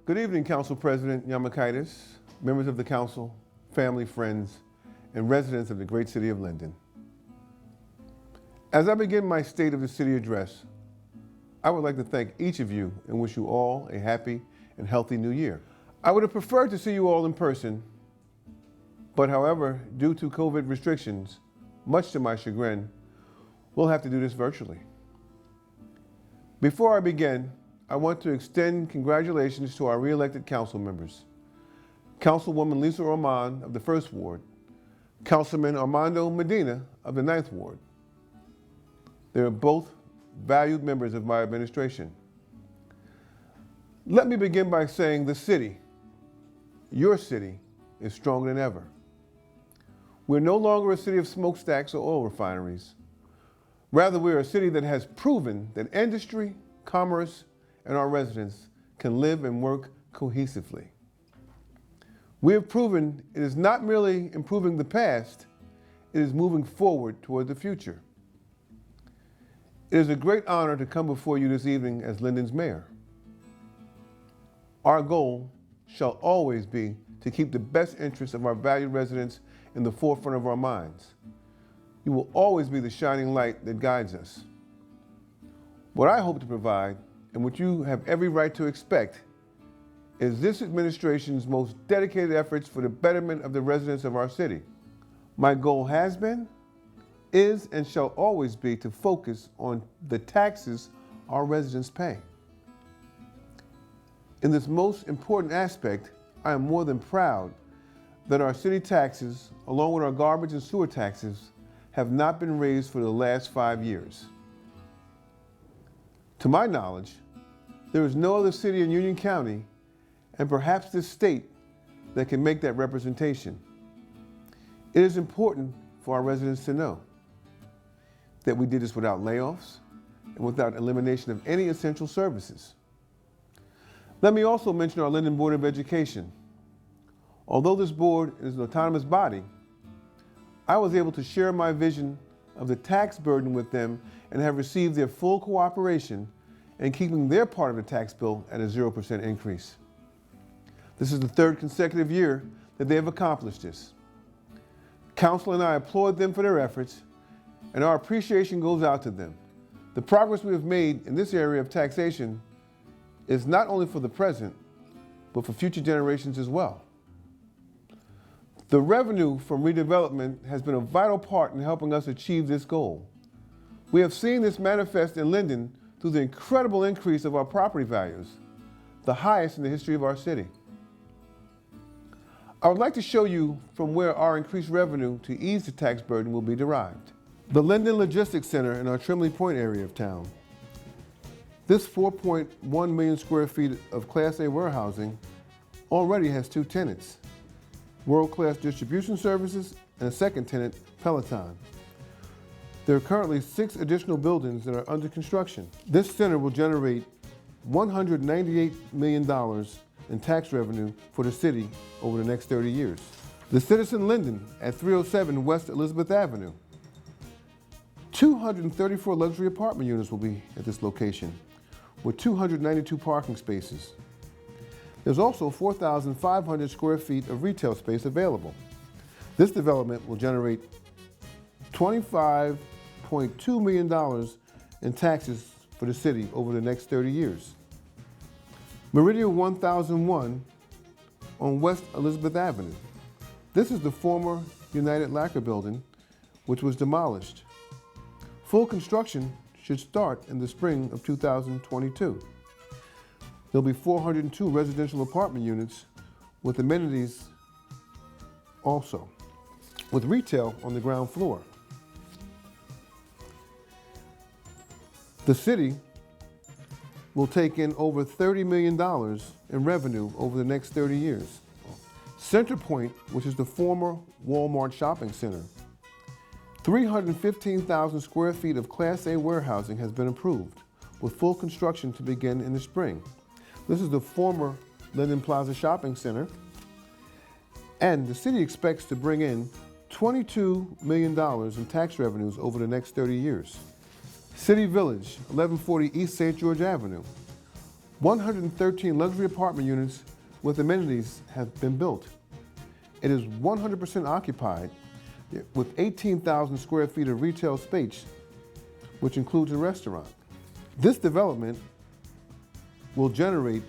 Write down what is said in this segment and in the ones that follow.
Good evening, Council President Yamakaitis, members of the Council, family, friends, and residents of the great city of Linden. As I begin my State of the City address, I would like to thank each of you and wish you all a happy and healthy new year. I would have preferred to see you all in person, but however, due to COVID restrictions, much to my chagrin, we'll have to do this virtually. Before I begin, I want to extend congratulations to our re-elected council members. Councilwoman Lisa Roman of the 1st Ward, Councilman Armando Medina of the 9th Ward. They are both valued members of my administration. Let me begin by saying the city, your city, is stronger than ever. We're no longer a city of smokestacks or oil refineries. Rather, we're a city that has proven that industry, commerce, and our residents can live and work cohesively. We have proven it is not merely improving the past, it is moving forward toward the future. It is a great honor to come before you this evening as Linden's mayor. Our goal shall always be to keep the best interests of our valued residents in the forefront of our minds. You will always be the shining light that guides us. What I hope to provide, and what you have every right to expect, is this administration's most dedicated efforts for the betterment of the residents of our city. My goal has been, is, and shall always be to focus on the taxes our residents pay. In this most important aspect, I am more than proud that our city taxes, along with our garbage and sewer taxes, have not been raised for the last 5 years. To my knowledge, there is no other city in Union County, and perhaps this state, that can make that representation. It is important for our residents to know that we did this without layoffs and without elimination of any essential services. Let me also mention our Linden Board of Education. Although this board is an autonomous body, I was able to share my vision of the tax burden with them and have received their full cooperation in keeping their part of the tax bill at a 0% increase. This is the 3rd consecutive year that they have accomplished this. Council and I applaud them for their efforts, and our appreciation goes out to them. The progress we have made in this area of taxation is not only for the present, but for future generations as well. The revenue from redevelopment has been a vital part in helping us achieve this goal. We have seen this manifest in Linden through the incredible increase of our property values, the highest in the history of our city. I would like to show you from where our increased revenue to ease the tax burden will be derived. The Linden Logistics Center in our Trimley Point area of town. This 4.1 million square feet of Class A warehousing already has 2 tenants, world-class distribution services, and a 2nd tenant, Peloton. There are currently 6 additional buildings that are under construction. This center will generate $198 million in tax revenue for the city over the next 30 years. The Citizen Linden at 307 West Elizabeth Avenue. 234 luxury apartment units will be at this location, with 292 parking spaces. There's also 4,500 square feet of retail space available. This development will generate $25.2 million in taxes for the city over the next 30 years. Meridian 1001 on West Elizabeth Avenue. This is the former United Lacquer building, which was demolished. Full construction should start in the spring of 2022. There'll be 402 residential apartment units with amenities also, with retail on the ground floor. The city will take in over $30 million in revenue over the next 30 years. Center Point, which is the former Walmart shopping center, 315,000 square feet of Class A warehousing has been approved, with full construction to begin in the spring. This is the former Linden Plaza Shopping Center, and the city expects to bring in $22 million in tax revenues over the next 30 years. City Village, 1140 East St. George Avenue, 113 luxury apartment units with amenities have been built. It is 100% occupied with 18,000 square feet of retail space, which includes a restaurant. This development will generate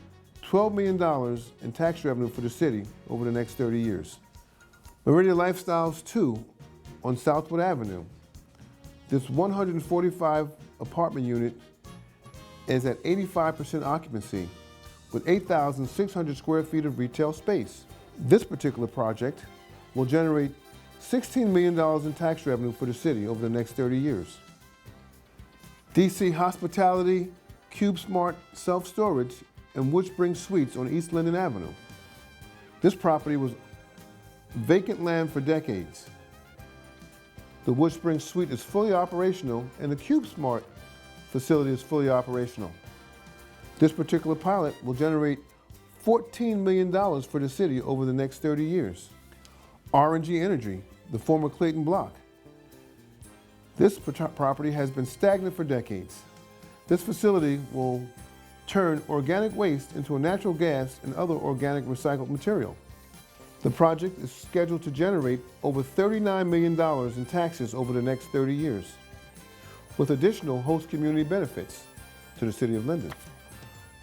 $12 million in tax revenue for the city over the next 30 years. Meridian Lifestyles 2 on Southwood Avenue. This 145 apartment unit is at 85% occupancy with 8,600 square feet of retail space. This particular project will generate $16 million in tax revenue for the city over the next 30 years. DC Hospitality, CubeSmart Self-Storage, and Woodspring Suites on East Linden Avenue. This property was vacant land for decades. The Woodspring Suite is fully operational and the CubeSmart facility is fully operational. This particular pilot will generate $14 million for the city over the next 30 years. RNG Energy, the former Clayton Block. This property has been stagnant for decades. This facility will turn organic waste into a natural gas and other organic recycled material. The project is scheduled to generate over $39 million in taxes over the next 30 years, with additional host community benefits to the city of Linden.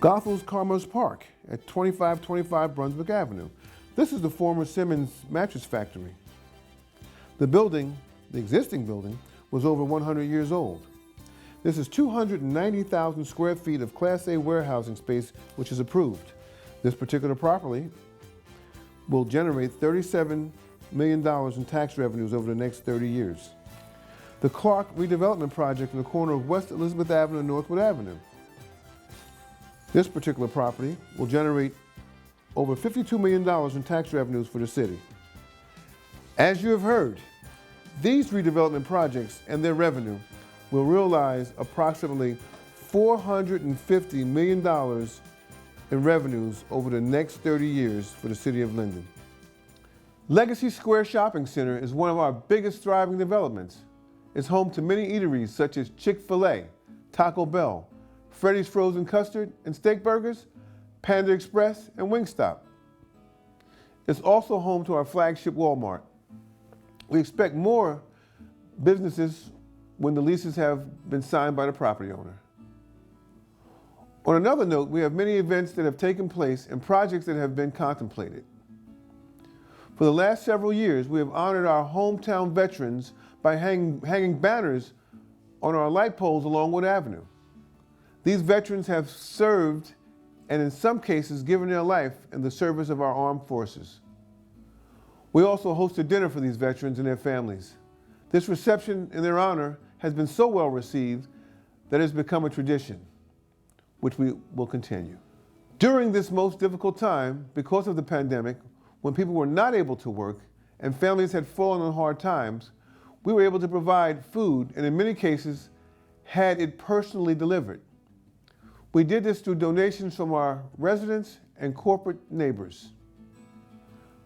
Gothel's Commerce Park at 2525 Brunswick Avenue. This is the former Simmons Mattress Factory. The existing building, was over 100 years old. This is 290,000 square feet of Class A warehousing space, which is approved. This particular property will generate $37 million in tax revenues over the next 30 years. The Clark redevelopment project in the corner of West Elizabeth Avenue and Northwood Avenue. This particular property will generate over $52 million in tax revenues for the city. As you have heard, these redevelopment projects and their revenue will realize approximately $450 million in revenues over the next 30 years for the city of Linden. Legacy Square Shopping Center is one of our biggest thriving developments. It's home to many eateries such as Chick-fil-A, Taco Bell, Freddy's Frozen Custard and Steak Burgers, Panda Express, and Wingstop. It's also home to our flagship Walmart. We expect more businesses when the leases have been signed by the property owner. On another note, we have many events that have taken place and projects that have been contemplated. For the last several years, we have honored our hometown veterans by hanging banners on our light poles along Wood Avenue. These veterans have served and in some cases given their life in the service of our armed forces. We also host a dinner for these veterans and their families. This reception in their honor has been so well received that it has become a tradition, which we will continue. During this most difficult time, because of the pandemic, when people were not able to work and families had fallen on hard times, we were able to provide food and in many cases had it personally delivered. We did this through donations from our residents and corporate neighbors.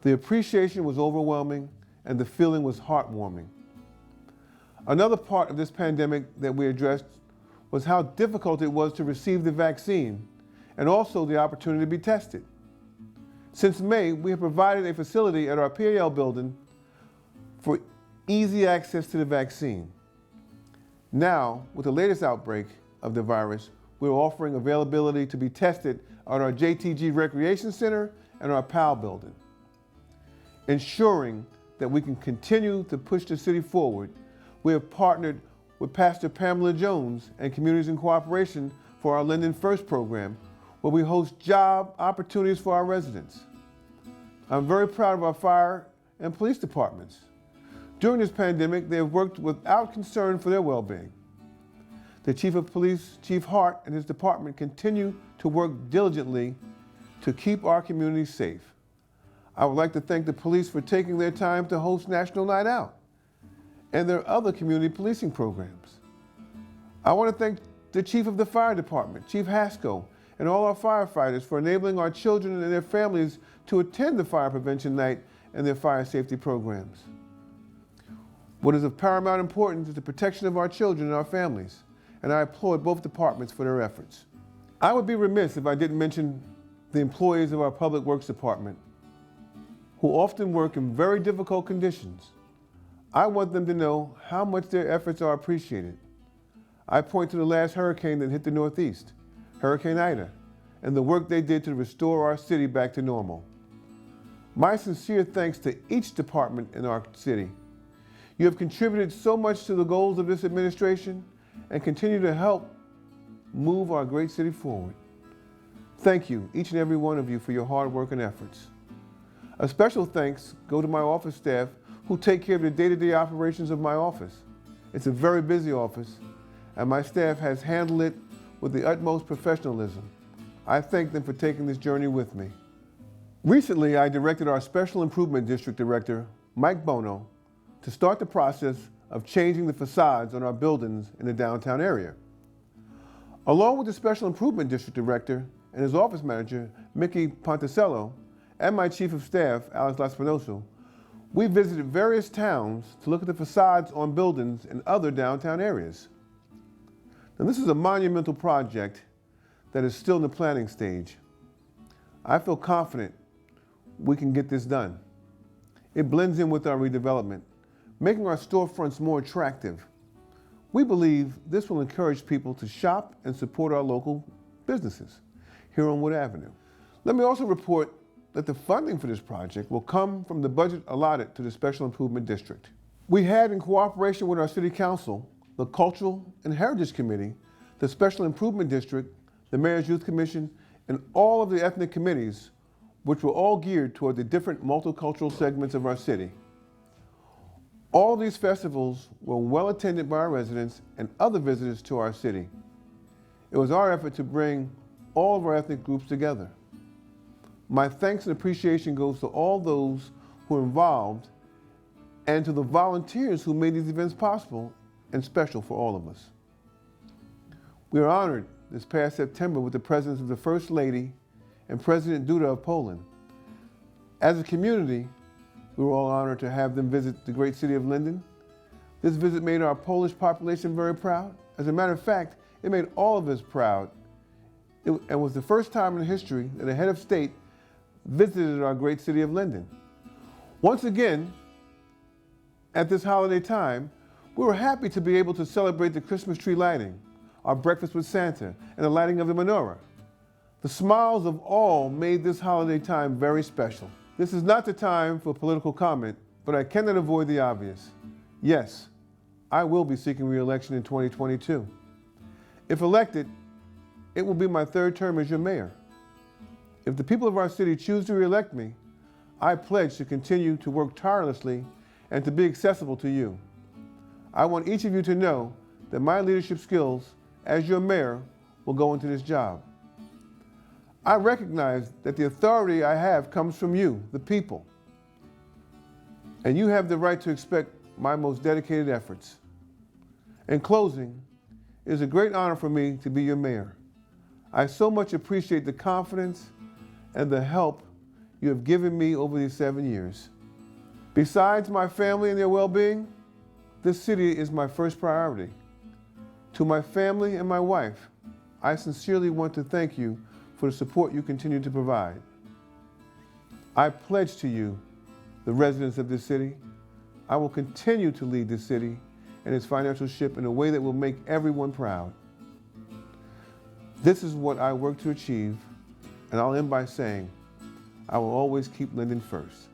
The appreciation was overwhelming and the feeling was heartwarming. Another part of this pandemic that we addressed was how difficult it was to receive the vaccine and also the opportunity to be tested. Since May, we have provided a facility at our PAL building for easy access to the vaccine. Now, with the latest outbreak of the virus, we're offering availability to be tested at our JTG Recreation Center and our PAL building. Ensuring that we can continue to push the city forward, we have partnered with Pastor Pamela Jones and Communities in Cooperation for our Linden First program, where we host job opportunities for our residents. I'm very proud of our fire and police departments. During this pandemic, they have worked without concern for their well-being. The Chief of Police, Chief Hart, and his department continue to work diligently to keep our communities safe. I would like to thank the police for taking their time to host National Night Out and their other community policing programs. I want to thank the Chief of the Fire Department, Chief Haskell, and all our firefighters for enabling our children and their families to attend the Fire Prevention Night and their fire safety programs. What is of paramount importance is the protection of our children and our families, and I applaud both departments for their efforts. I would be remiss if I didn't mention the employees of our Public Works Department, who often work in very difficult conditions. I want them to know how much their efforts are appreciated. I point to the last hurricane that hit the Northeast, Hurricane Ida, and the work they did to restore our city back to normal. My sincere thanks to each department in our city. You have contributed so much to the goals of this administration and continue to help move our great city forward. Thank you, each and every one of you, for your hard work and efforts. A special thanks go to my office staff who take care of the day-to-day operations of my office. It's a very busy office, and my staff has handled it with the utmost professionalism. I thank them for taking this journey with me. Recently, I directed our Special Improvement District Director, Mike Bono, to start the process of changing the facades on our buildings in the downtown area. Along with the Special Improvement District Director and his office manager, Mickey Ponticello, and my Chief of Staff, Alex Laspinoso, we visited various towns to look at the facades on buildings in other downtown areas. Now, this is a monumental project that is still in the planning stage. I feel confident we can get this done. It blends in with our redevelopment, making our storefronts more attractive. We believe this will encourage people to shop and support our local businesses here on Wood Avenue. Let me also report that the funding for this project will come from the budget allotted to the Special Improvement District. We had, in cooperation with our City Council, the Cultural and Heritage Committee, the Special Improvement District, the Mayor's Youth Commission, and all of the ethnic committees, which were all geared toward the different multicultural segments of our city. All these festivals were well attended by our residents and other visitors to our city. It was our effort to bring all of our ethnic groups together. My thanks and appreciation goes to all those who are involved and to the volunteers who made these events possible and special for all of us. We are honored this past September with the presence of the First Lady and President Duda of Poland. As a community, we were all honored to have them visit the great city of Linden. This visit made our Polish population very proud. As a matter of fact, it made all of us proud. It was the first time in history that a head of state visited our great city of Linden. Once again, at this holiday time, we were happy to be able to celebrate the Christmas tree lighting, our breakfast with Santa, and the lighting of the menorah. The smiles of all made this holiday time very special. This is not the time for political comment, but I cannot avoid the obvious. Yes, I will be seeking re-election in 2022. If elected, it will be my third term as your mayor. If the people of our city choose to re-elect me, I pledge to continue to work tirelessly and to be accessible to you. I want each of you to know that my leadership skills as your mayor will go into this job. I recognize that the authority I have comes from you, the people, and you have the right to expect my most dedicated efforts. In closing, it is a great honor for me to be your mayor. I so much appreciate the confidence and the help you have given me over these 7 years. Besides my family and their well-being, this city is my first priority. To my family and my wife, I sincerely want to thank you for the support you continue to provide. I pledge to you, the residents of this city, I will continue to lead this city and its financial ship in a way that will make everyone proud. This is what I work to achieve, and I'll end by saying, I will always keep Linden first.